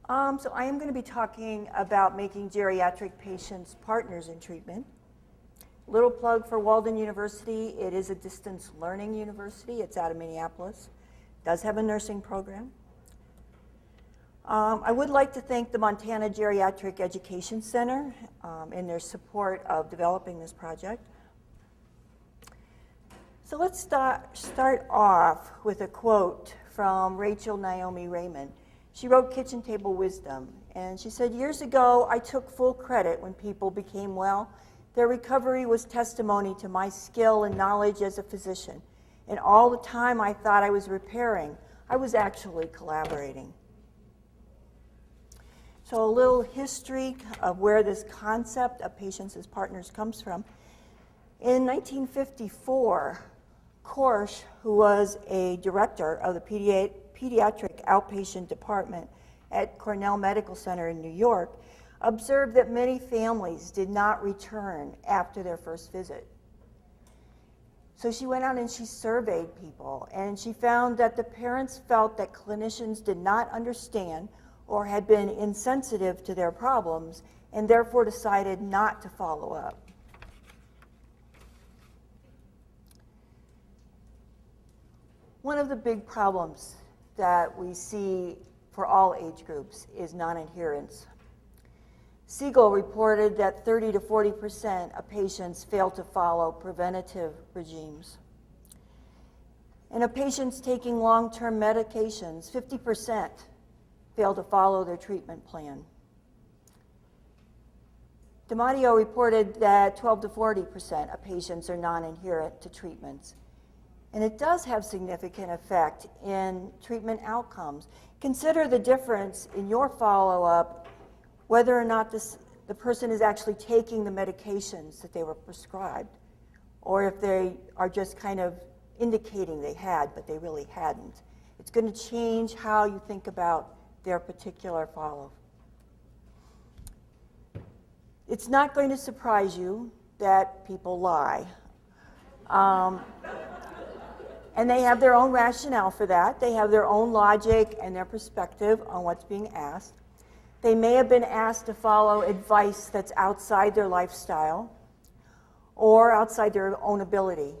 So I am going to be talking about making geriatric patients partners in treatment. Little plug for Walden University. It is a distance learning university. It's out of Minneapolis. It does have a nursing program. I would like to thank the Montana Geriatric Education Center in their support of developing this project. So let's start off with a quote from Rachel Naomi Raymond. She wrote Kitchen Table Wisdom, and she said, "Years ago, I took full credit when people became well. Their recovery was testimony to my skill and knowledge as a physician. And all the time I thought I was repairing, I was actually collaborating." So a little history of where this concept of patients as partners comes from. In 1954, Korsch, who was a director of the pediatric outpatient department at Cornell Medical Center in New York, observed that many families did not return after their first visit. So she went out and she surveyed people, and she found that the parents felt that clinicians did not understand or had been insensitive to their problems, and therefore decided not to follow up. One of the big problems that we see for all age groups is non-adherence. Siegel reported that 30 to 40% of patients fail to follow preventative regimes. And of patients taking long-term medications, 50% fail to follow their treatment plan. DiMatteo reported that 12 to 40% of patients are non-adherent to treatments. And it does have significant effect in treatment outcomes. Consider the difference in your follow-up, whether or not the person is actually taking the medications that they were prescribed, or if they are just kind of indicating they had, but they really hadn't. It's going to change how you think about their particular follow. It's not going to surprise you that people lie. And they have their own rationale for that. They have their own logic and their perspective on what's being asked. They may have been asked to follow advice that's outside their lifestyle or outside their own ability.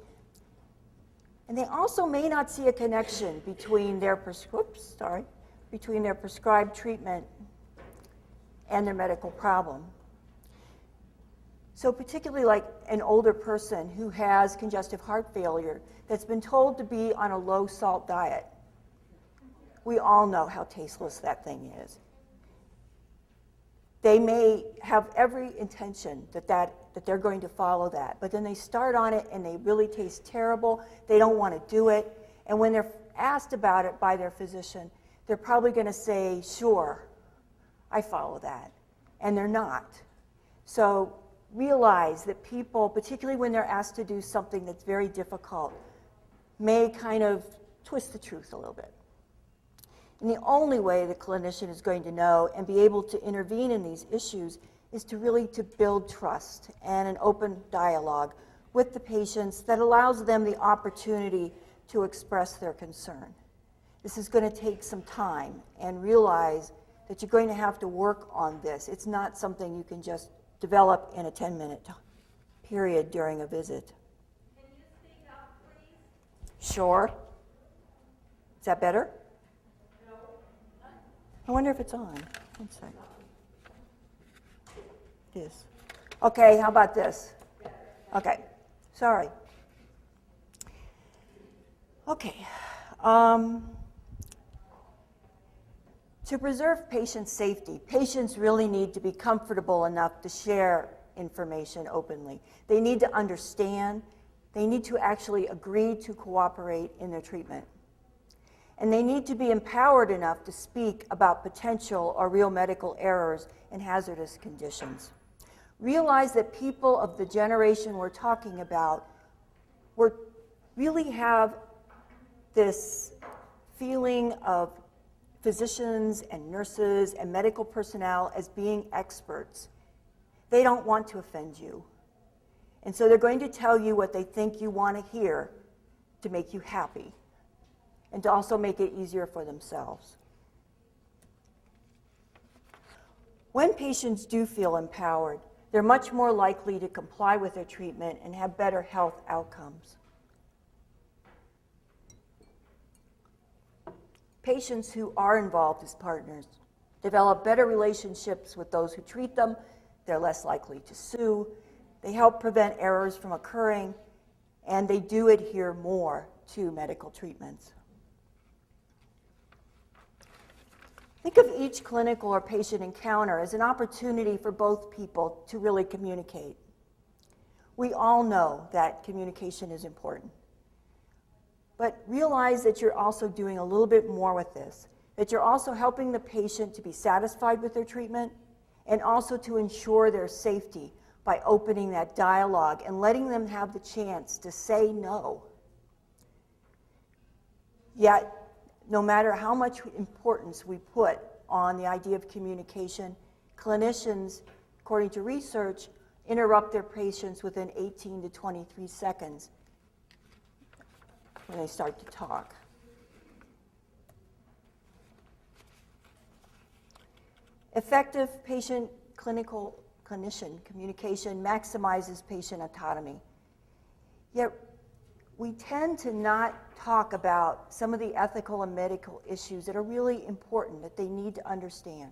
And they also may not see a connection between their prescribed treatment and their medical problem. So particularly like an older person who has congestive heart failure that's been told to be on a low-salt diet. We all know how tasteless that thing is. They may have every intention that they're going to follow that, but then they start on it and they really taste terrible. They don't want to do it. And when they're asked about it by their physician, they're probably going to say, "Sure, I follow that." And they're not. So realize that people, particularly when they're asked to do something that's very difficult, may kind of twist the truth a little bit. And the only way the clinician is going to know and be able to intervene in these issues is to really build trust and an open dialogue with the patients that allows them the opportunity to express their concern. This is going to take some time, and realize that you're going to have to work on this. It's not something you can just develop in a 10-minute period during a visit. Can you speak up, please? Sure. Is that better? No. I wonder if it's on. One second. It is. Okay, how about this? Okay, sorry. Okay. To preserve patient safety, patients really need to be comfortable enough to share information openly. They need to understand. They need to actually agree to cooperate in their treatment. And they need to be empowered enough to speak about potential or real medical errors and hazardous conditions. Realize that people of the generation we're talking about really have this feeling of physicians and nurses and medical personnel as being experts. They don't want to offend you. And so they're going to tell you what they think you want to hear to make you happy and to also make it easier for themselves. When patients do feel empowered, they're much more likely to comply with their treatment and have better health outcomes. Patients who are involved as partners develop better relationships with those who treat them. They're less likely to sue. They help prevent errors from occurring, and they do adhere more to medical treatments. Think of each clinical or patient encounter as an opportunity for both people to really communicate. We all know that communication is important. But realize that you're also doing a little bit more with this, that you're also helping the patient to be satisfied with their treatment and also to ensure their safety by opening that dialogue and letting them have the chance to say no. Yet, no matter how much importance we put on the idea of communication, clinicians, according to research, interrupt their patients within 18 to 23 seconds when they start to talk. Effective clinician communication maximizes patient autonomy. Yet we tend to not talk about some of the ethical and medical issues that are really important that they need to understand.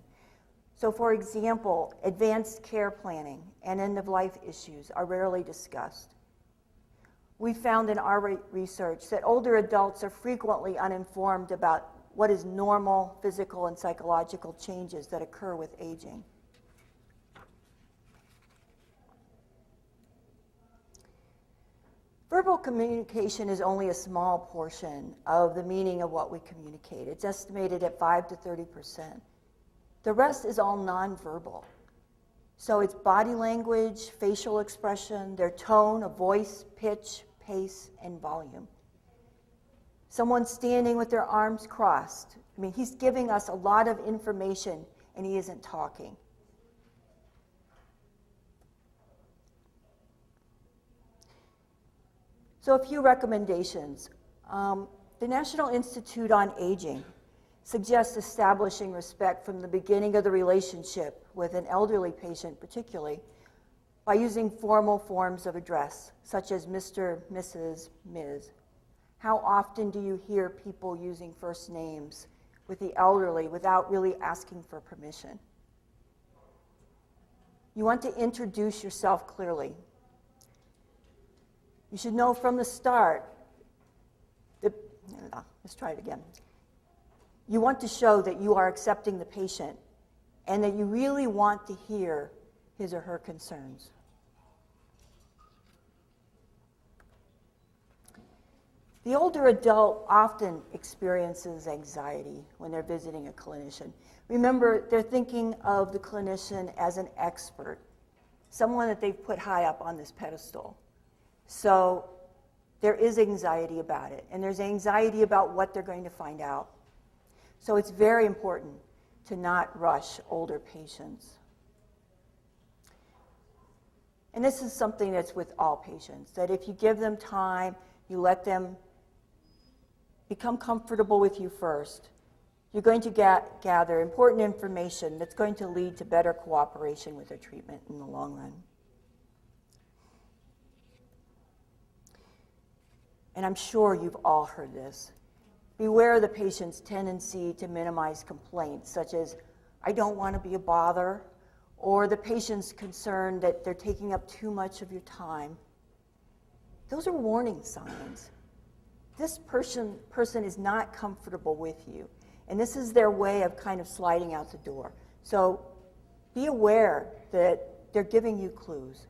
So for example, advanced care planning and end-of-life issues are rarely discussed. We found in our research that older adults are frequently uninformed about what is normal physical and psychological changes that occur with aging. Verbal communication is only a small portion of the meaning of what we communicate. It's estimated at 5 to 30%. The rest is all nonverbal. So it's body language, facial expression, their tone of voice, pitch, pace, and volume. Someone standing with their arms crossed. I mean, he's giving us a lot of information and he isn't talking. So a few recommendations. The National Institute on Aging suggests establishing respect from the beginning of the relationship with an elderly patient particularly by using formal forms of address, such as Mr., Mrs., Ms. How often do you hear people using first names with the elderly without really asking for permission? You want to introduce yourself clearly. You should know from the start that, let's try it again. You want to show that you are accepting the patient and that you really want to hear his or her concerns. The older adult often experiences anxiety when they're visiting a clinician. Remember, they're thinking of the clinician as an expert, someone that they've put high up on this pedestal. So there is anxiety about it, and there's anxiety about what they're going to find out. So it's very important to not rush older patients. And this is something that's with all patients, that if you give them time, you let them become comfortable with you first, you're going to gather important information that's going to lead to better cooperation with their treatment in the long run. And I'm sure you've all heard this. Beware the patient's tendency to minimize complaints, such as, I don't want to be a bother, or the patient's concern that they're taking up too much of your time. Those are warning signs. This person is not comfortable with you, and this is their way of kind of sliding out the door. So be aware that they're giving you clues.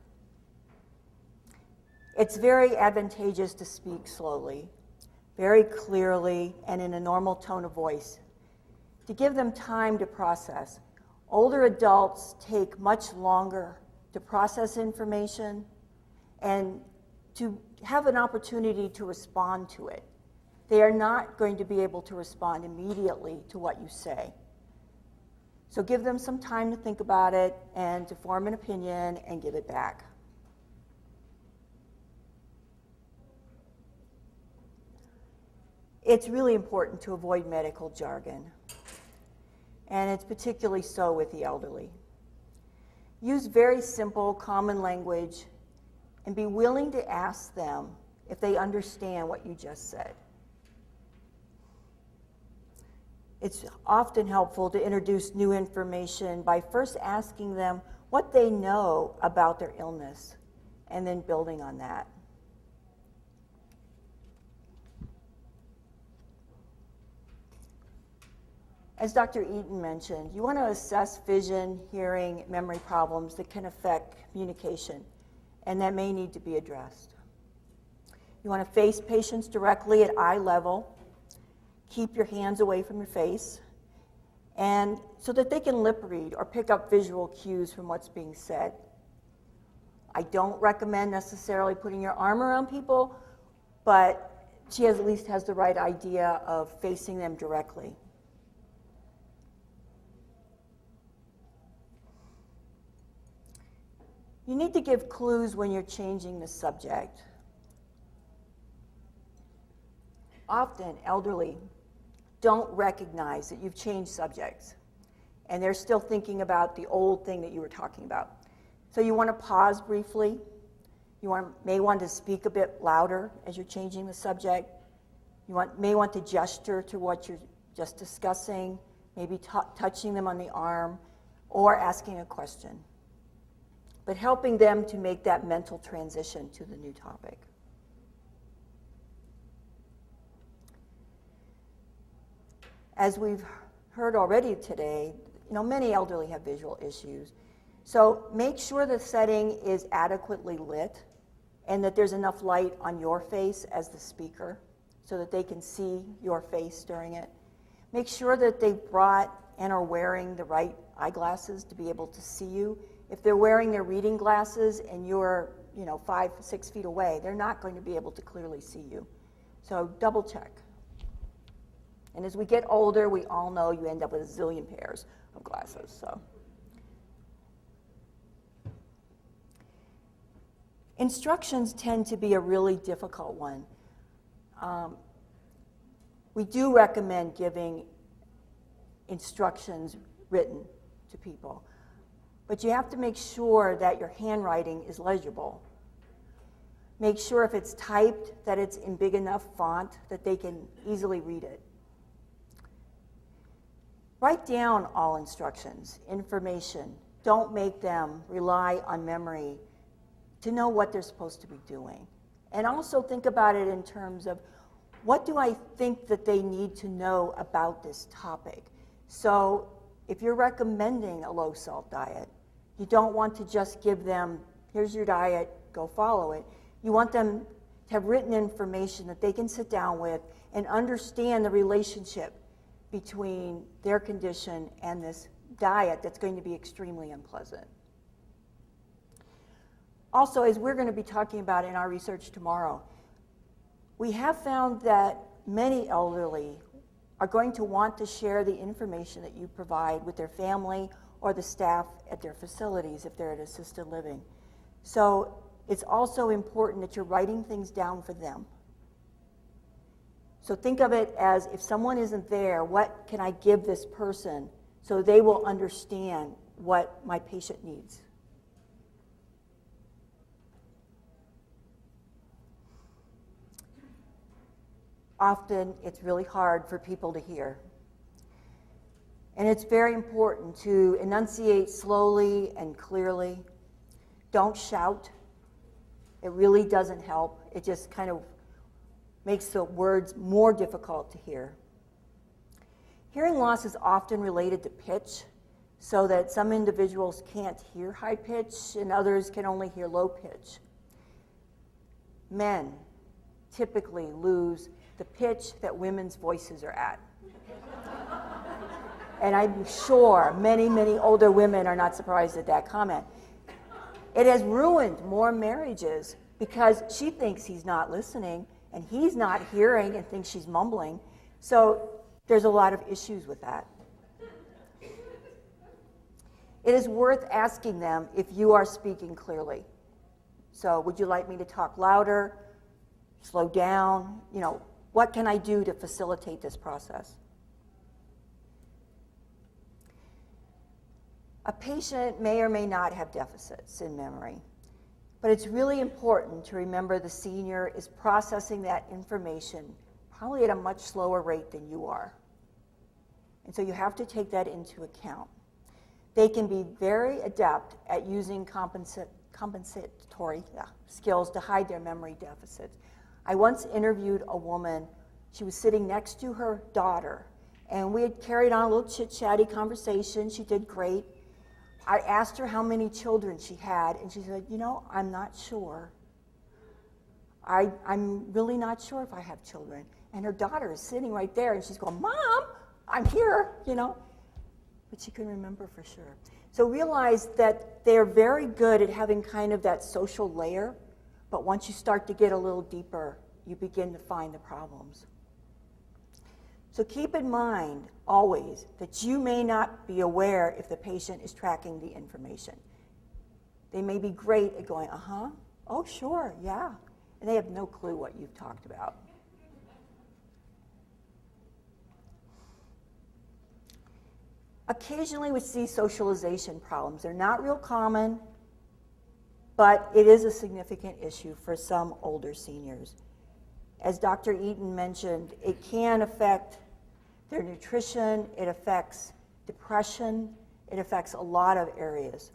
It's very advantageous to speak slowly, very clearly, and in a normal tone of voice, to give them time to process. Older adults take much longer to process information and to have an opportunity to respond to it. They are not going to be able to respond immediately to what you say. So give them some time to think about it and to form an opinion and give it back. It's really important to avoid medical jargon, and it's particularly so with the elderly. Use very simple, common language, and be willing to ask them if they understand what you just said. It's often helpful to introduce new information by first asking them what they know about their illness, and then building on that. As Dr. Eaton mentioned, you want to assess vision, hearing, memory problems that can affect communication, and that may need to be addressed. You want to face patients directly at eye level, keep your hands away from your face, and so that they can lip read or pick up visual cues from what's being said. I don't recommend necessarily putting your arm around people, but she at least has the right idea of facing them directly. You need to give clues when you're changing the subject. Often, elderly don't recognize that you've changed subjects, and they're still thinking about the old thing that you were talking about. So you want to pause briefly. You may want to speak a bit louder as you're changing the subject. You may want to gesture to what you're just discussing, maybe touching them on the arm, or asking a question, but helping them to make that mental transition to the new topic. As we've heard already today, many elderly have visual issues. So make sure the setting is adequately lit and that there's enough light on your face as the speaker so that they can see your face during it. Make sure that they've brought and are wearing the right eyeglasses to be able to see you. If they're wearing their reading glasses and you're 5-6 feet away, they're not going to be able to clearly see you. So double check. And as we get older, we all know you end up with a zillion pairs of glasses. So, instructions tend to be a really difficult one. We do recommend giving instructions written to people, but you have to make sure that your handwriting is legible. Make sure if it's typed that it's in big enough font that they can easily read it. Write down all instructions, information. Don't make them rely on memory to know what they're supposed to be doing. And also think about it in terms of, what do I think that they need to know about this topic? So if you're recommending a low-salt diet, you don't want to just give them, here's your diet, go follow it. You want them to have written information that they can sit down with and understand the relationship between their condition and this diet that's going to be extremely unpleasant. Also, as we're going to be talking about in our research tomorrow, we have found that many elderly are going to want to share the information that you provide with their family or the staff at their facilities if they're at assisted living. So it's also important that you're writing things down for them. So think of it as, if someone isn't there, what can I give this person so they will understand what my patient needs? Often it's really hard for people to hear. And it's very important to enunciate slowly and clearly. Don't shout. It really doesn't help. It just kind of makes the words more difficult to hear. Hearing loss is often related to pitch, so that some individuals can't hear high pitch and others can only hear low pitch. Men typically lose the pitch that women's voices are at. And I'm sure many, many older women are not surprised at that comment. It has ruined more marriages because she thinks he's not listening and he's not hearing and thinks she's mumbling. So there's a lot of issues with that. It is worth asking them if you are speaking clearly. So would you like me to talk louder, slow down? What can I do to facilitate this process? A patient may or may not have deficits in memory, but it's really important to remember the senior is processing that information probably at a much slower rate than you are. And so you have to take that into account. They can be very adept at using compensatory skills to hide their memory deficits. I once interviewed a woman. She was sitting next to her daughter, and we had carried on a little chit-chatty conversation. She did great. I asked her how many children she had, and she said, I'm not sure. I'm really not sure if I have children. And her daughter is sitting right there, and she's going, Mom, I'm here, But she couldn't remember for sure. So realize that they're very good at having kind of that social layer, but once you start to get a little deeper, you begin to find the problems. So keep in mind always that you may not be aware if the patient is tracking the information. They may be great at going, oh sure, yeah, and they have no clue what you've talked about. Occasionally we see socialization problems. They're not real common, but it is a significant issue for some older seniors. As Dr. Eaton mentioned, it can affect their nutrition, it affects depression, it affects a lot of areas.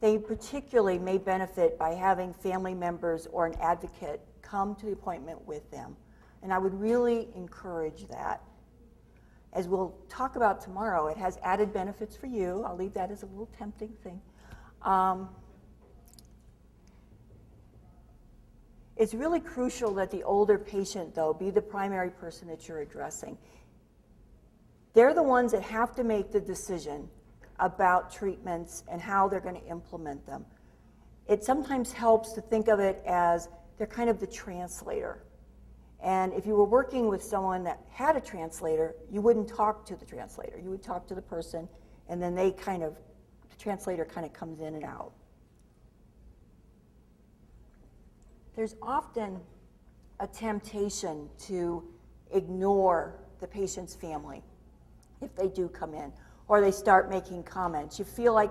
They particularly may benefit by having family members or an advocate come to the appointment with them. And I would really encourage that. As we'll talk about tomorrow, it has added benefits for you. I'll leave that as a little tempting thing. It's really crucial that the older patient, though, be the primary person that you're addressing. They're the ones that have to make the decision about treatments and how they're going to implement them. It sometimes helps to think of it as they're kind of the translator. And if you were working with someone that had a translator, you wouldn't talk to the translator. You would talk to the person, and then the translator kind of comes in and out. There's often a temptation to ignore the patient's family if they do come in, or they start making comments. You feel like,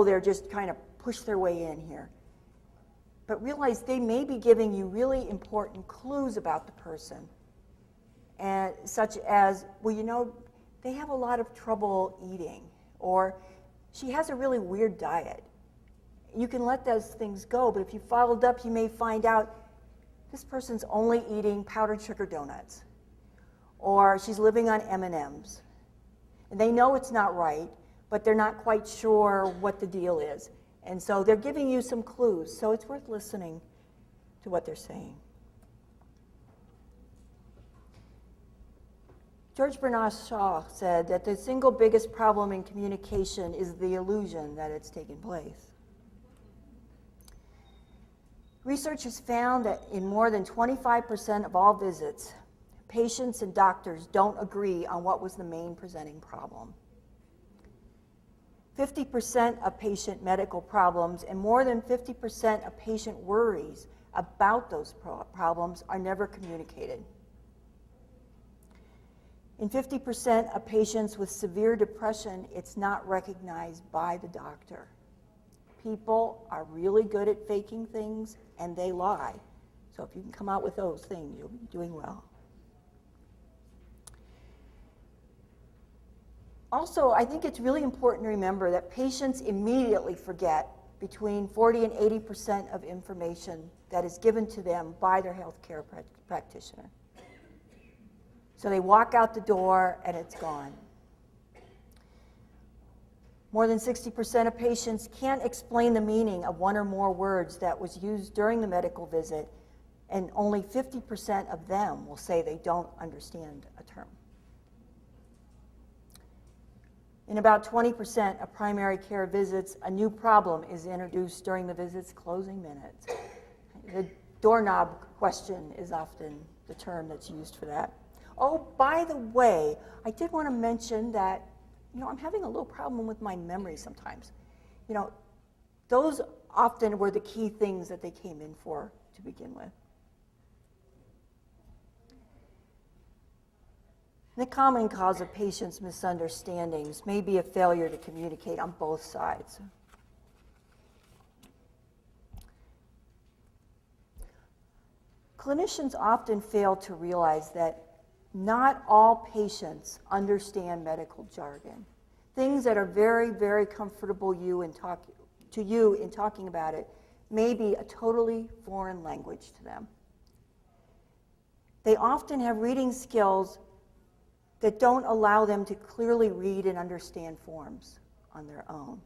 they're just trying to push their way in here. But realize they may be giving you really important clues about the person, and such as, they have a lot of trouble eating, or she has a really weird diet. You can let those things go, but if you followed up, you may find out this person's only eating powdered sugar donuts, or she's living on M&Ms. And they know it's not right, but they're not quite sure what the deal is. And so they're giving you some clues, so it's worth listening to what they're saying. George Bernard Shaw said that the single biggest problem in communication is the illusion that it's taken place. Research has found that in more than 25% of all visits, patients and doctors don't agree on what was the main presenting problem. 50% of patient medical problems and more than 50% of patient worries about those problems are never communicated. In 50% of patients with severe depression, it's not recognized by the doctor. People are really good at faking things, and they lie. So if you can come out with those things, you'll be doing well. Also, I think it's really important to remember that patients immediately forget between 40 and 80% of information that is given to them by their healthcare practitioner. So they walk out the door and it's gone. More than 60% of patients can't explain the meaning of one or more words that was used during the medical visit, and only 50% of them will say they don't understand a term. In about 20% of primary care visits, a new problem is introduced during the visit's closing minutes. The doorknob question is often the term that's used for that. Oh, by the way, I did want to mention that, I'm having a little problem with my memory sometimes. Those often were the key things that they came in for to begin with. And the common cause of patients' misunderstandings may be a failure to communicate on both sides. Clinicians often fail to realize that not all patients understand medical jargon. Things that are very, very comfortable to you in talking about it may be a totally foreign language to them. They often have reading skills that don't allow them to clearly read and understand forms on their own.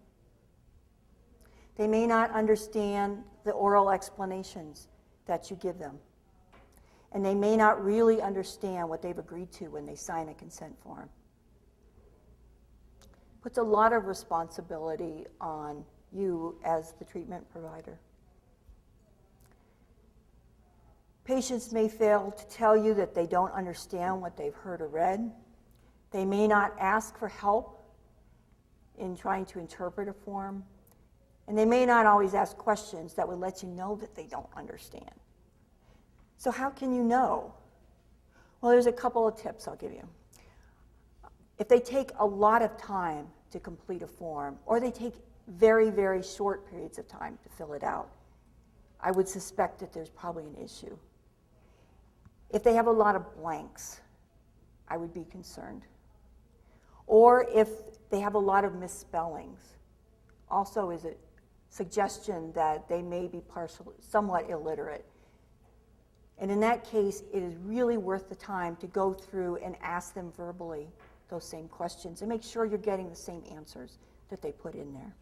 They may not understand the oral explanations that you give them. And they may not really understand what they've agreed to when they sign a consent form. Puts a lot of responsibility on you as the treatment provider. Patients may fail to tell you that they don't understand what they've heard or read. They may not ask for help in trying to interpret a form. And they may not always ask questions that would let you know that they don't understand. So how can you know? Well, there's a couple of tips I'll give you. If they take a lot of time to complete a form, or they take very, very short periods of time to fill it out, I would suspect that there's probably an issue. If they have a lot of blanks, I would be concerned. Or if they have a lot of misspellings, also is a suggestion that they may be somewhat illiterate. And in that case, it is really worth the time to go through and ask them verbally those same questions and make sure you're getting the same answers that they put in there.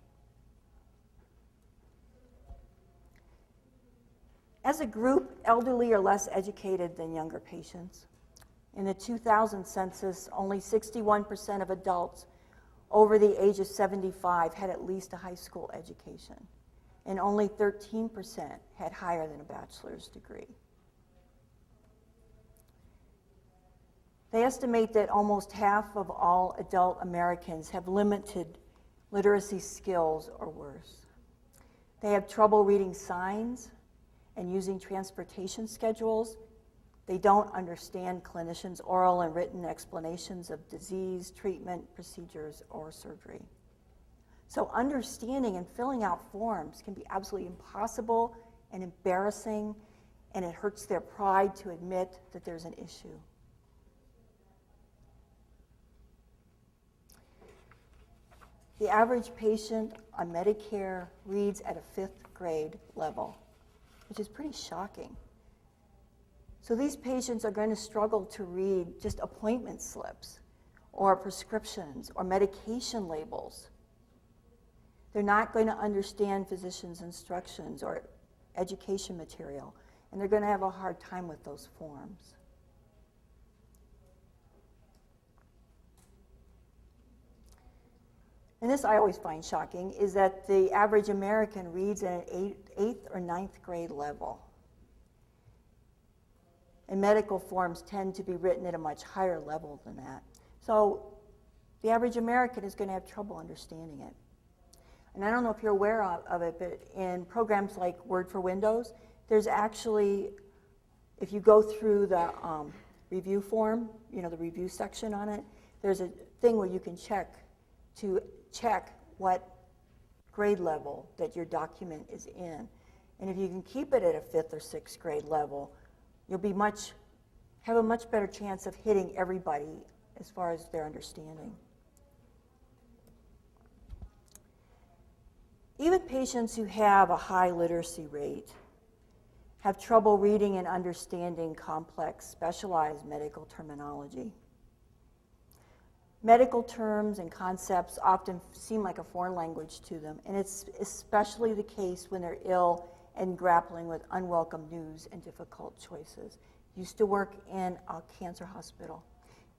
As a group, elderly are less educated than younger patients. In the 2000 census, only 61% of adults over the age of 75 had at least a high school education, and only 13% had higher than a bachelor's degree. They estimate that almost half of all adult Americans have limited literacy skills or worse. They have trouble reading signs and using transportation schedules. They don't understand clinicians' oral and written explanations of disease, treatment, procedures, or surgery. So understanding and filling out forms can be absolutely impossible and embarrassing, and it hurts their pride to admit that there's an issue. The average patient on Medicare reads at a 5th grade level, which is pretty shocking. So these patients are going to struggle to read just appointment slips or prescriptions or medication labels. They're not going to understand physicians' instructions or education material, and they're going to have a hard time with those forms. And this I always find shocking, is that the average American reads at an 8th or 9th grade level. And medical forms tend to be written at a much higher level than that. So the average American is going to have trouble understanding it. And I don't know if you're aware of it, but in programs like Word for Windows, there's actually, if you go through the review form, the review section on it, there's a thing where you can check what grade level that your document is in. And if you can keep it at a 5th or 6th grade level, you'll have a much better chance of hitting everybody as far as their understanding. Even patients who have a high literacy rate have trouble reading and understanding complex, specialized medical terminology. Medical terms and concepts often seem like a foreign language to them, and it's especially the case when they're ill and grappling with unwelcome news and difficult choices. Used to work in a cancer hospital.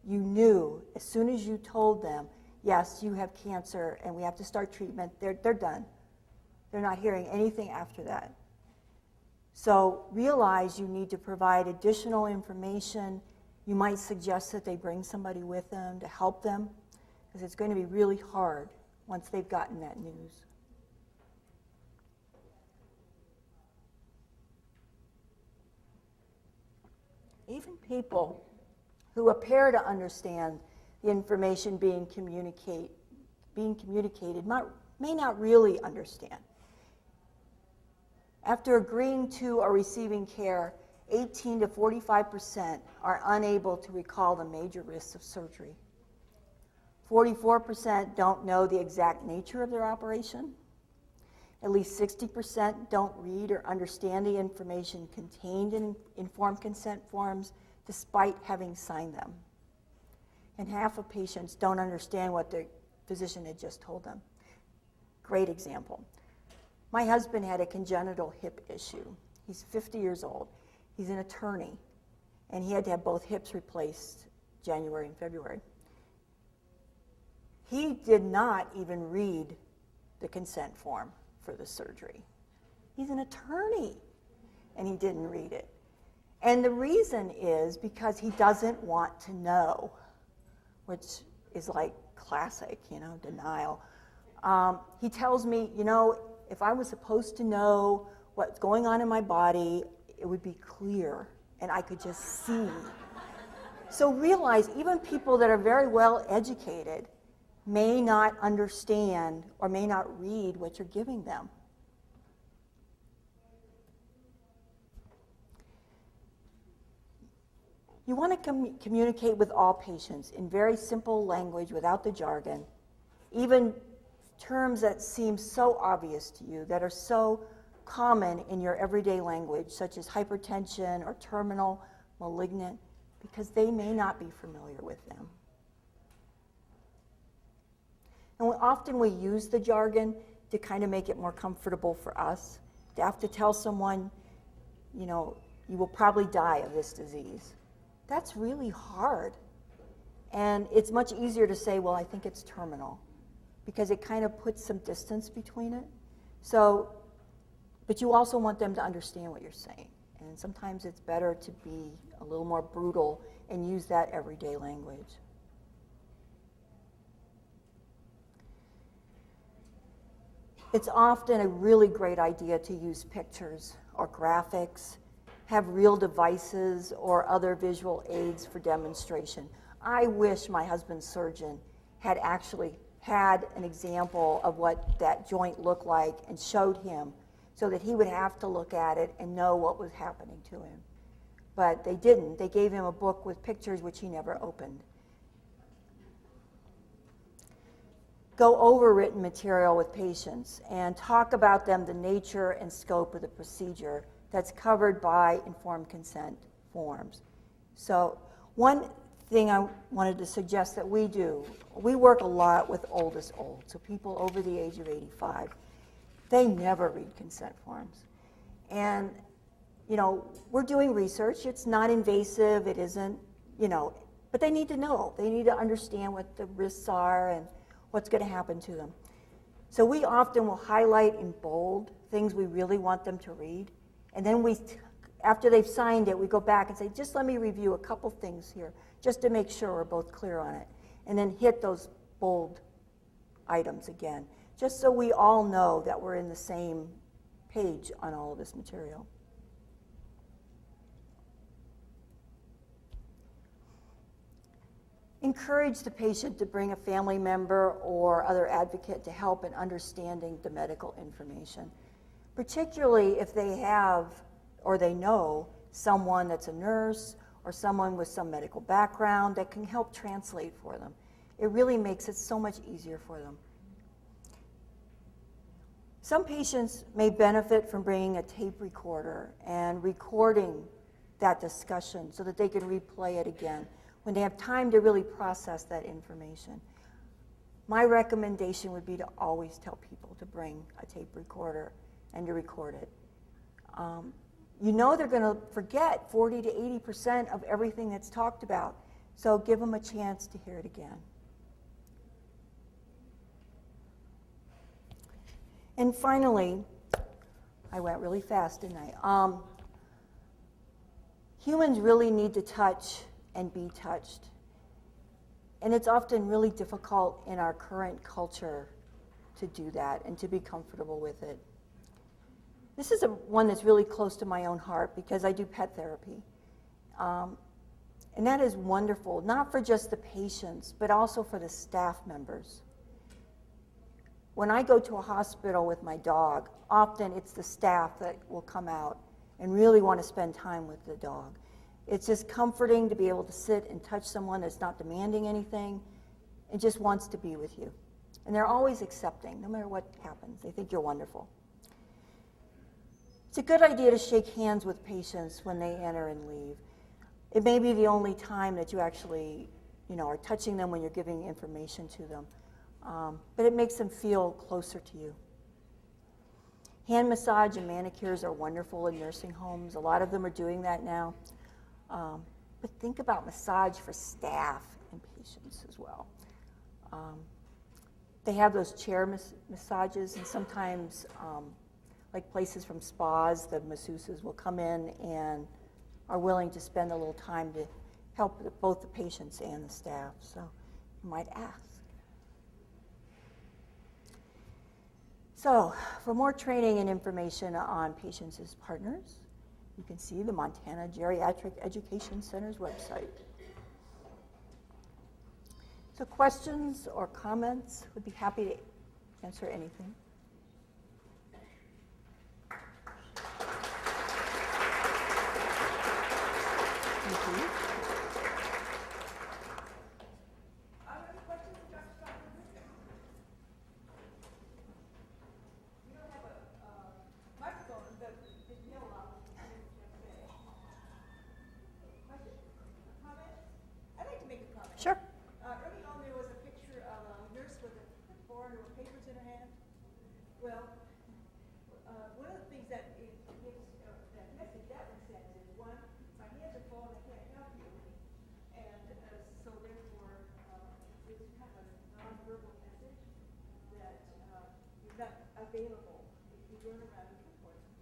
You knew as soon as you told them, yes, you have cancer and we have to start treatment, they're done. They're not hearing anything after that. So realize you need to provide additional information. You might suggest that they bring somebody with them to help them, because it's going to be really hard once they've gotten that news. Even people who appear to understand the information being communicated may not really understand. After agreeing to or receiving care, 18 to 45% are unable to recall the major risks of surgery. 44% don't know the exact nature of their operation. At least 60% don't read or understand the information contained in informed consent forms despite having signed them. And half of patients don't understand what their physician had just told them. Great example. My husband had a congenital hip issue. He's 50 years old. He's an attorney, and he had to have both hips replaced January and February. He did not even read the consent form for the surgery. He's an attorney, and he didn't read it. And the reason is because he doesn't want to know, which is like classic, denial. He tells me, if I was supposed to know what's going on in my body, it would be clear, and I could just see. So realize, even people that are very well educated may not understand or may not read what you're giving them. You want to communicate with all patients in very simple language without the jargon, even terms that seem so obvious to you, that are so common in your everyday language, such as hypertension or terminal, malignant, because they may not be familiar with them. And often we use the jargon to kind of make it more comfortable for us. To have to tell someone, you will probably die of this disease. That's really hard. And it's much easier to say, well, I think it's terminal, because it kind of puts some distance between it. But you also want them to understand what you're saying. And sometimes it's better to be a little more brutal and use that everyday language. It's often a really great idea to use pictures or graphics, have real devices or other visual aids for demonstration. I wish my husband's surgeon had actually had an example of what that joint looked like and showed him, so that he would have to look at it and know what was happening to him. But they didn't. They gave him a book with pictures which he never opened. Go over written material with patients and talk about the nature and scope of the procedure that's covered by informed consent forms. So one thing I wanted to suggest that we do, we work a lot with oldest old, so people over the age of 85. They never read consent forms. And, we're doing research. It's not invasive. It isn't, but they need to know. They need to understand what the risks are and what's going to happen to them. So we often will highlight in bold things we really want them to read. And then after they've signed it, we go back and say, just let me review a couple things here, just to make sure we're both clear on it. And then hit those bold items again, just so we all know that we're in the same page on all of this material. Encourage the patient to bring a family member or other advocate to help in understanding the medical information, particularly if they have or they know someone that's a nurse or someone with some medical background that can help translate for them. It really makes it so much easier for them. Some patients may benefit from bringing a tape recorder and recording that discussion so that they can replay it again when they have time to really process that information. My recommendation would be to always tell people to bring a tape recorder and to record it. They're going to forget 40 to 80% of everything that's talked about, so give them a chance to hear it again. And finally, I went really fast, didn't I? Humans really need to touch and be touched. And it's often really difficult in our current culture to do that and to be comfortable with it. This is one that's really close to my own heart because I do pet therapy. And that is wonderful, not for just the patients, but also for the staff members. When I go to a hospital with my dog, often it's the staff that will come out and really want to spend time with the dog. It's just comforting to be able to sit and touch someone that's not demanding anything and just wants to be with you. And they're always accepting, no matter what happens. They think you're wonderful. It's a good idea to shake hands with patients when they enter and leave. It may be the only time that you actually, are touching them when you're giving information to them. But it makes them feel closer to you. Hand massage and manicures are wonderful in nursing homes. A lot of them are doing that now. But think about massage for staff and patients as well. They have those chair massages, and sometimes, like places from spas, the masseuses will come in and are willing to spend a little time to help both the patients and the staff. So you might ask. So for more training and information on patients as partners, you can see the Montana Geriatric Education Center's website. So questions or comments? Would be happy to answer anything. Thank you. Are there any questions, Dr. Stadtlander? We don't have a microphone, but it's yell out. Question? Comment? I'd like to make a comment. Sure. Early on, there was a picture of a nurse with a clipboard or papers in her hand. Well, one of the things that it gives, that message that one sends is, one, my hands are full and I can't help you. And so therefore, it's kind of a nonverbal message that you're not available if you run around with clipboards.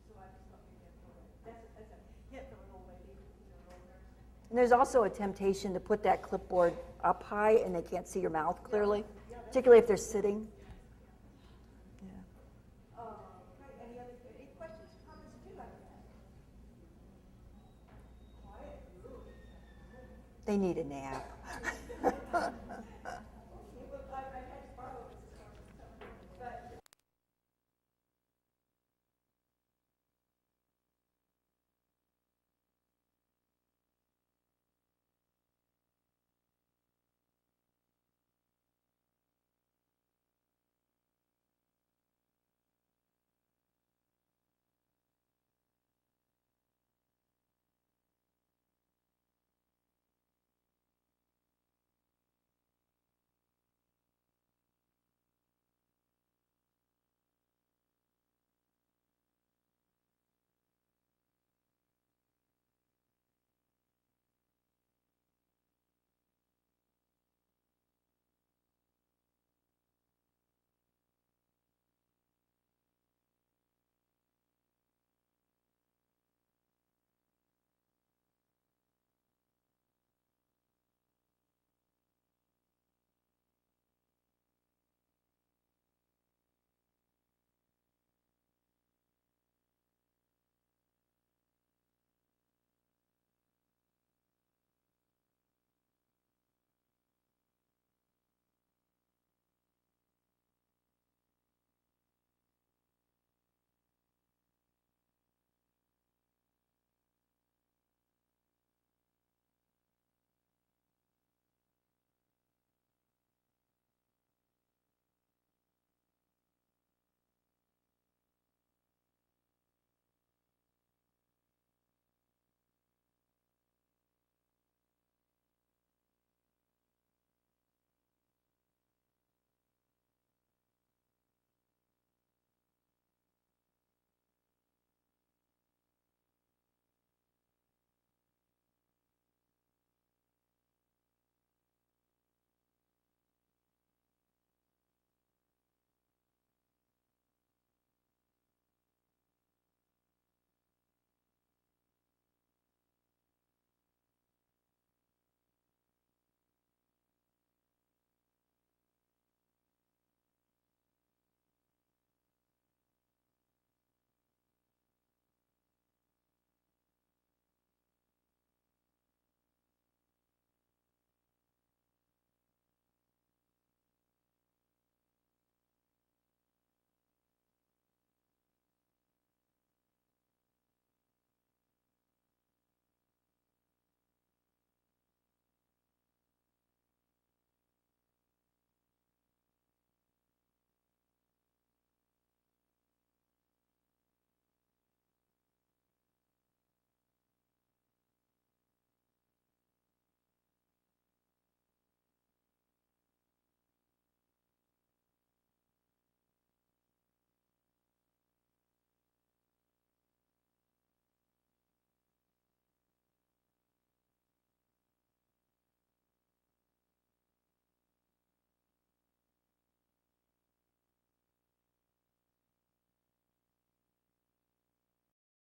So I just thought maybe I'd throw that. That's a hint from an old lady, an old nurse. And there's also a temptation to put that clipboard up high and they can't see your mouth clearly, particularly if they're sitting. Yeah. Any questions, comments that you'd like to ask? Quiet. They need a nap.